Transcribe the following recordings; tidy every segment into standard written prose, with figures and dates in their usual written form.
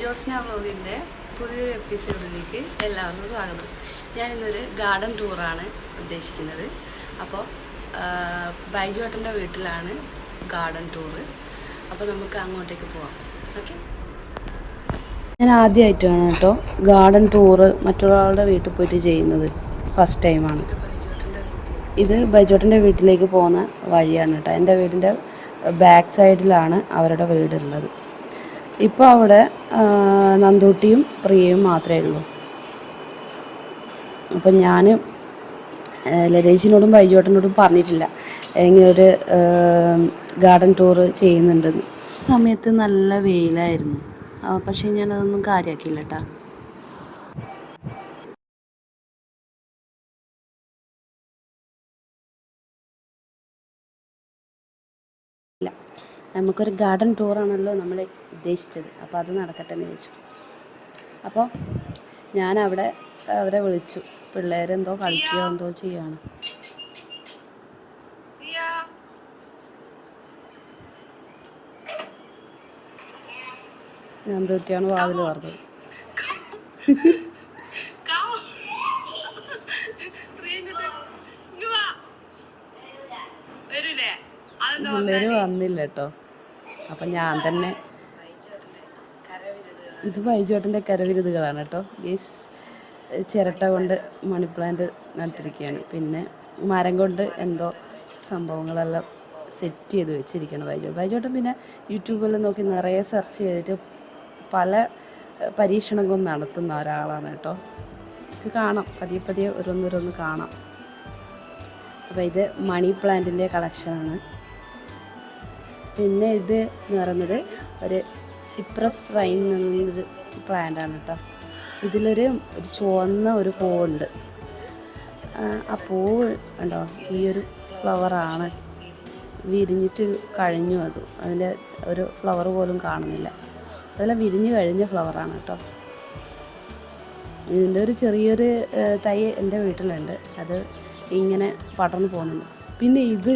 ജോസ്ന വ്ലോഗിൻ്റെ പുതിയൊരു എപ്പിസോഡിലേക്ക് എല്ലാവർക്കും സ്വാഗതം. ഞാനിന്നൊരു ഗാർഡൻ ടൂറാണ് ഉദ്ദേശിക്കുന്നത്. അപ്പോൾ ബൈജുവേട്ടൻ്റെ വീട്ടിലാണ് ഗാർഡൻ ടൂറ്. അപ്പോൾ നമുക്ക് അങ്ങോട്ടേക്ക് പോവാം. ഓക്കെ. ഞാൻ ആദ്യമായിട്ടാണ് കേട്ടോ ഗാർഡൻ ടൂറ് മറ്റൊരാളുടെ വീട്ടിൽ പോയിട്ട് ചെയ്യുന്നത്. ഫസ്റ്റ് ടൈമാണ്. ഇത് ബൈജുവേട്ടൻ്റെ വീട്ടിലേക്ക് പോകുന്ന വഴിയാണ് കേട്ടോ. എൻ്റെ വീടിൻ്റെ ബാക്ക് സൈഡിലാണ് അവരുടെ വീടുള്ളത്. ഇപ്പോൾ അവിടെ നന്ദൂട്ടിയും പ്രിയയും മാത്രമേ ഉള്ളൂ. അപ്പം ഞാൻ ലതേശിനോടും ബൈജുവേട്ടനോടും പറഞ്ഞിട്ടില്ല ഇങ്ങനൊരു ഗാർഡൻ ടൂറ് ചെയ്യുന്നുണ്ടെന്ന്. സമയത്ത് നല്ല വെയിലായിരുന്നു, പക്ഷേ ഞാനതൊന്നും കാര്യമാക്കിയില്ല കേട്ടോ. നമുക്കൊരു ഗാർഡൻ ടൂറാണല്ലോ നമ്മൾ ഉദ്ദേശിച്ചത്, അപ്പോൾ അത് നടക്കട്ടെ എന്ന് ചോദിച്ചു. അപ്പോൾ ഞാൻ അവരെ വിളിച്ചു. പിള്ളേരെന്തോ കളിക്കുകയോ എന്തോ ചെയ്യുകയാണ്. എന്തൊക്കെയാണ് വാതിൽ പറഞ്ഞത്. പിള്ളേര് വന്നില്ല കേട്ടോ. അപ്പം ഞാൻ തന്നെ, ഇത് ബൈജുവേട്ടൻ്റെ കരവിരുതുകളാണ് കേട്ടോ. ഗീസ് ചിരട്ട കൊണ്ട് മണി പ്ലാന്റ് നട്ടിരിക്കുകയാണ്. പിന്നെ മരം കൊണ്ട് എന്തോ സംഭവങ്ങളെല്ലാം സെറ്റ് ചെയ്ത് വെച്ചിരിക്കുകയാണ് ബൈജുവേട്ടൻ. പിന്നെ യൂട്യൂബിൽ നോക്കി നിറയെ സെർച്ച് ചെയ്തിട്ട് പല പരീക്ഷണങ്ങളും നടത്തുന്ന ഒരാളാണ് കേട്ടോ. ഇത് കാണാം, പതിയെ പതിയെ ഓരോന്നോരോന്ന് കാണാം. അപ്പോൾ ഇത് മണി പ്ലാന്റിൻ്റെ കളക്ഷനാണ്. പിന്നെ ഇത് എന്ന് പറയുന്നത് ഒരു സിപ്രസ് വൈൻ എന്നുള്ളൊരു പ്ലാന്റാണ് കേട്ടോ. ഇതിലൊരു ചുവന്ന ഒരു പൂവുണ്ട്. ആ പൂവ് ഉണ്ടോ, ഈ ഒരു ഫ്ലവറാണ്. വിരിഞ്ഞിട്ട് കഴിഞ്ഞു. അതിൻ്റെ ഒരു ഫ്ലവർ പോലും കാണുന്നില്ല. അതെല്ലാം വിരിഞ്ഞ് കഴിഞ്ഞ ഫ്ലവറാണ് കേട്ടോ. ഇതിൻ്റെ ഒരു ചെറിയൊരു തൈ എൻ്റെ വീട്ടിലുണ്ട്. അത് ഇങ്ങനെ പടർന്നു പോകുന്നുണ്ട്. പിന്നെ ഇത്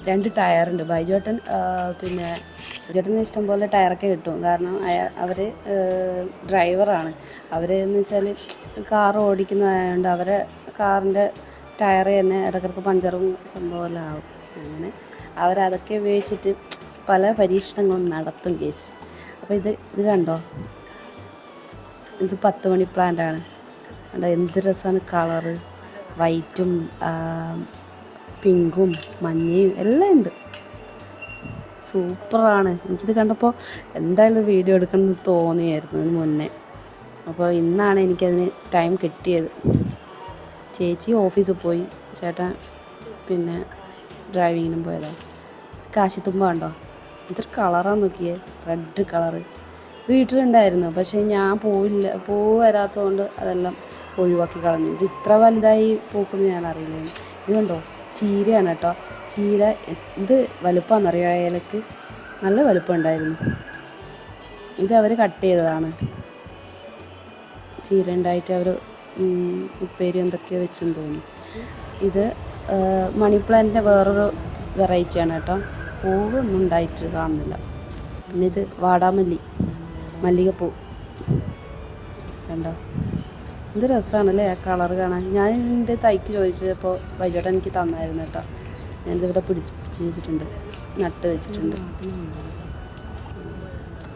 2 ടയറുണ്ട്. ബൈജുവേട്ടൻ പിന്നെ ബൈജുവേട്ടന് ഇഷ്ടംപോലെ ടയറൊക്കെ കിട്ടും. കാരണം അവർ ഡ്രൈവറാണ്. അവരെന്ന് വെച്ചാൽ കാർ ഓടിക്കുന്നതായതുകൊണ്ട് അവരെ കാറിൻ്റെ ടയർ തന്നെ ഇടയ്ക്കിടയ്ക്ക് പഞ്ചറും സംഭവമെല്ലാം ആവും. അങ്ങനെ അവരതൊക്കെ ഉപയോഗിച്ചിട്ട് പല പരീക്ഷണങ്ങളും നടത്തും കേസ്. അപ്പോൾ ഇത് കണ്ടോ, ഇത് 10 മണി പ്ലാന്റാണ്. കണ്ടോ എന്ത് രസമാണ് കളറ്. വൈറ്റും പിങ്കും മഞ്ഞയും എല്ലാം ഉണ്ട്. സൂപ്പറാണ്. എനിക്കിത് കണ്ടപ്പോൾ എന്തായാലും വീഡിയോ എടുക്കണമെന്ന് തോന്നിയായിരുന്നു അതിന് മുന്നേ. അപ്പോൾ ഇന്നാണ് എനിക്കതിന് ടൈം കിട്ടിയത്. ചേച്ചി ഓഫീസിൽ പോയി, ചേട്ടൻ പിന്നെ ഡ്രൈവിങ്ങിനും പോയതാണ്. കാശിത്തുമ്പ കണ്ടോ, ഇതൊരു കളറാന്ന് നോക്കിയേ, റെഡ് കളറ്. വീട്ടിലുണ്ടായിരുന്നു, പക്ഷേ ഞാൻ വരാത്തതുകൊണ്ട് അതെല്ലാം ഒഴിവാക്കി കളഞ്ഞു. ഇത് ഇത്ര വലുതായി പൂക്കുന്നത് ഞാൻ അറിയില്ലായിരുന്നു. ഇത് കണ്ടോ, ചീരയാണ് കേട്ടോ. ചീര ഇത് വലുപ്പമാണെന്നറിയോ, ഇലക്ക് നല്ല വലുപ്പം ഉണ്ടായിരുന്നു. ഇത് അവർ കട്ട് ചെയ്തതാണ്. ചീര ഉണ്ടായിട്ട് അവർ ഉപ്പേരി എന്തൊക്കെയോ വെച്ചെന്ന് തോന്നുന്നു. ഇത് മണി പ്ലാന്റിൻ്റെ വേറൊരു വെറൈറ്റിയാണ് കേട്ടോ. പൂവ് ഒന്നും ഉണ്ടായിട്ട് കാണുന്നില്ല. പിന്നെ ഇത് വാടാമല്ലി, മല്ലികപ്പൂ കണ്ടോ, എന്ത് രസമാണല്ലേ ആ കളറ് കാണാൻ. ഞാൻ എൻ്റെ തൈക്ക് ചോദിച്ചപ്പോൾ ബൈജുവേട്ടൻ എനിക്ക് തന്നായിരുന്നു കേട്ടോ. ഞാനിതിവിടെ പിടിച്ച് വെച്ചിട്ടുണ്ട്, നട്ട് വെച്ചിട്ടുണ്ട്.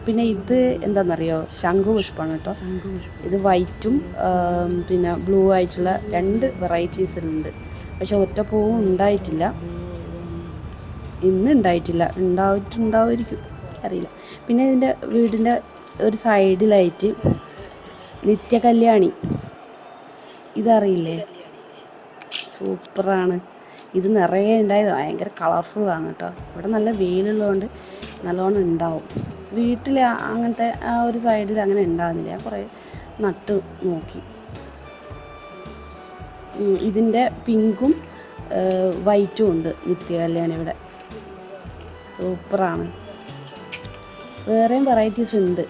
പിന്നെ ഇത് എന്താണെന്നറിയോ, ശംഖുപുഷ്പമാണ് കേട്ടോ. ഇത് വൈറ്റും പിന്നെ ബ്ലൂ ആയിട്ടുള്ള 2 വെറൈറ്റീസിലുണ്ട്. പക്ഷെ ഒറ്റ പൂവും ഉണ്ടായിട്ടില്ല, ഇന്ന് ഉണ്ടായിട്ടില്ല. ഉണ്ടാവുമായിരിക്കും, അറിയില്ല. പിന്നെ ഇതിൻ്റെ വീടിൻ്റെ ഒരു സൈഡിലായിട്ട് നിത്യകല്യാണി, ഇതറിയില്ലേ, സൂപ്പറാണ്. ഇത് നിറയെ ഉണ്ടായത്, ഭയങ്കര കളർഫുള്ളാണ് കേട്ടോ. ഇവിടെ നല്ല വെയിലുള്ളതുകൊണ്ട് നല്ലോണം ഉണ്ടാവും. വീട്ടിൽ അങ്ങനത്തെ ആ ഒരു സൈഡിൽ അങ്ങനെ ഉണ്ടാകുന്നില്ല. ഞാൻ കുറേ നട്ട് നോക്കി. ഇതിൻ്റെ പിങ്കും വൈറ്റും ഉണ്ട് നിത്യകല്യാണി ഇവിടെ. സൂപ്പറാണ്. വേറെയും വെറൈറ്റീസ് ഉണ്ട്,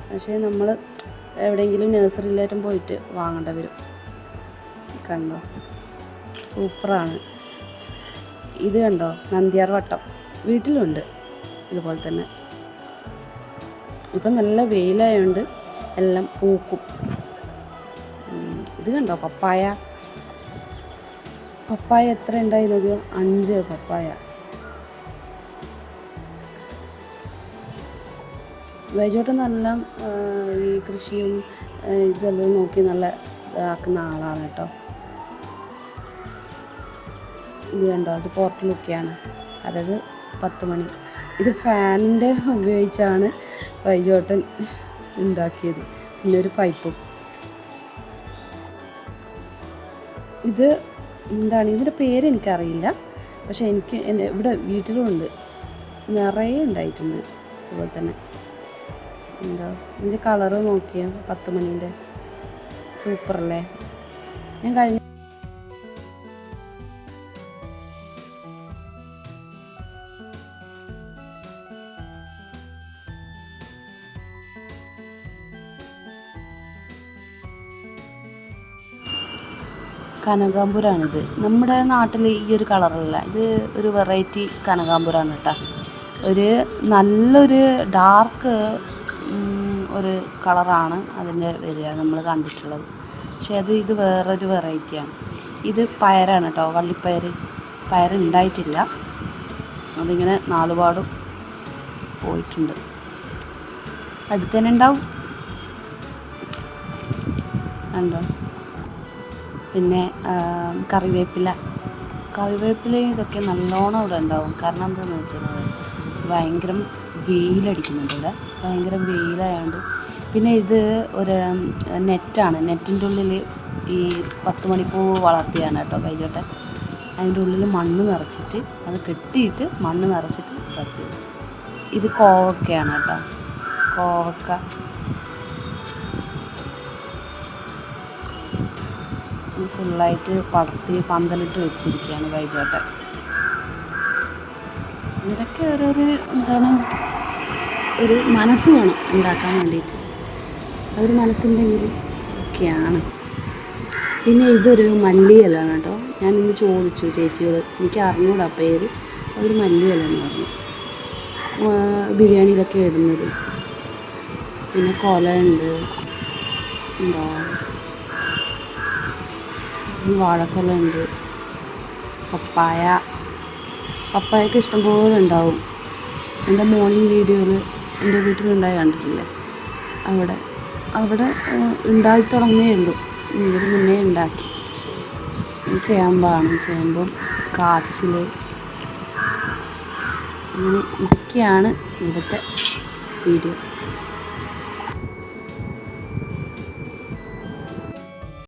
പക്ഷേ നമ്മൾ എവിടെയെങ്കിലും നഴ്സറിയിലേറ്റും പോയിട്ട് വാങ്ങേണ്ടി വരും. കണ്ടോ, സൂപ്പറാണ്. ഇത് കണ്ടോ, നന്ദ്യാർ വട്ടം വീട്ടിലുണ്ട് ഇതുപോലെ തന്നെ. ഇപ്പം നല്ല വെയിലായതുകൊണ്ട് എല്ലാം പൂക്കും. ഇത് കണ്ടോ പപ്പായ എത്ര ഉണ്ടായി നോക്കിയോ, 5 പപ്പായ. വൈജോട്ട് നല്ല ഈ കൃഷിയും ഇതെല്ലാം നോക്കി നല്ല ഇതാക്കുന്ന ആളാണ് കേട്ടോ. ഇത് കണ്ടോ, അത് പോർട്ടിലൊക്കെയാണ്, അതായത് 10 മണി. ഇത് ഫാനിൻ്റെ ഉപയോഗിച്ചാണ് വൈജോട്ടൻ ഉണ്ടാക്കിയത്. പിന്നെ ഒരു പൈപ്പും. ഇത് എന്താണ് ഇതിൻ്റെ പേര് എനിക്കറിയില്ല, പക്ഷെ എനിക്ക് ഇവിടെ വീട്ടിലും ഉണ്ട്, നിറയെ ഉണ്ടായിട്ടുണ്ട്. അതുപോലെ തന്നെ എന്താ ഇതിൻ്റെ കളറ് നോക്കിയാൽ 10 മണീൻ്റെ സൂപ്പറല്ലേ. ഞാൻ കഴിഞ്ഞ കനകാമ്പൂരാണിത്. നമ്മുടെ നാട്ടിൽ ഈ ഒരു കളറല്ല, ഇത് ഒരു വെറൈറ്റി കനകാമ്പൂരാണ് കേട്ടോ. ഒരു നല്ലൊരു ഡാർക്ക് ഒരു കളറാണ് അതിൻ്റെ വരിക നമ്മൾ കണ്ടിട്ടുള്ളത്. പക്ഷേ ഇത് വേറൊരു വെറൈറ്റിയാണ്. ഇത് പയറാണ് കേട്ടോ, പയർ ഉണ്ടായിട്ടില്ല, അതിങ്ങനെ 4 പാടും പോയിട്ടുണ്ട്. അടുത്ത് തന്നെ ഉണ്ടാവും ഉണ്ടോ. പിന്നെ കറിവേപ്പിലയും ഇതൊക്കെ നല്ലോണം ഇവിടെ ഉണ്ടാവും. കാരണം എന്താണെന്ന് വെച്ചാൽ ഭയങ്കര വെയിലടിക്കുന്നുണ്ട് ഇവിടെ, ഭയങ്കര വെയിലായതുകൊണ്ട്. പിന്നെ ഇത് ഒരു നെറ്റാണ്, നെറ്റിൻ്റെ ഉള്ളിൽ ഈ 10 മണിപ്പൂ വളർത്തിയാണ് കേട്ടോ വൈജോട്ടെ. അതിൻ്റെ ഉള്ളിൽ മണ്ണ് നിറച്ചിട്ട് അത് കെട്ടിയിട്ട് മണ്ണ് നിറച്ചിട്ട് വളർത്തിയത്. ഇത് കോവക്കയാണ് കേട്ടോ, കോവക്ക. ഫുള്ളായിട്ട് പടർത്തി പന്തലിട്ട് വെച്ചിരിക്കുകയാണ് വൈജോട്ടൻ. ഇതൊക്കെ ഓരോരു എന്താണ്, ഒരു മനസ്സ് വേണം ഉണ്ടാക്കാൻ വേണ്ടിയിട്ട്. അതൊരു മനസ്സുണ്ടെങ്കിൽ ഒക്കെയാണ്. പിന്നെ ഇതൊരു മല്ലിയിലാണ് കേട്ടോ. ഞാൻ ഇന്ന് ചോദിച്ചു ചേച്ചിയോട്, എനിക്ക് അറിഞ്ഞൂടാ പേര്. അതൊരു മല്ലിയില എന്ന് പറഞ്ഞു, ബിരിയാണിയിലൊക്കെ ഇടുന്നത്. പിന്നെ കൊലയുണ്ട്, എന്താ വാഴക്കൊല ഉണ്ട്, പപ്പായൊക്കെ ഇഷ്ടംപോലെ ഉണ്ടാവും. എൻ്റെ മോർണിംഗ് വീഡിയോയിൽ എൻ്റെ വീട്ടിലുണ്ടായി കണ്ടിട്ടില്ലേ, അവിടെ ഉണ്ടായി തുടങ്ങുന്നേ ഉള്ളൂ. ഇവർ മുന്നേ ഉണ്ടാക്കി. ചേമ്പും കാച്ചിൽ, അങ്ങനെ ഇതൊക്കെയാണ് ഇവിടുത്തെ വീഡിയോ.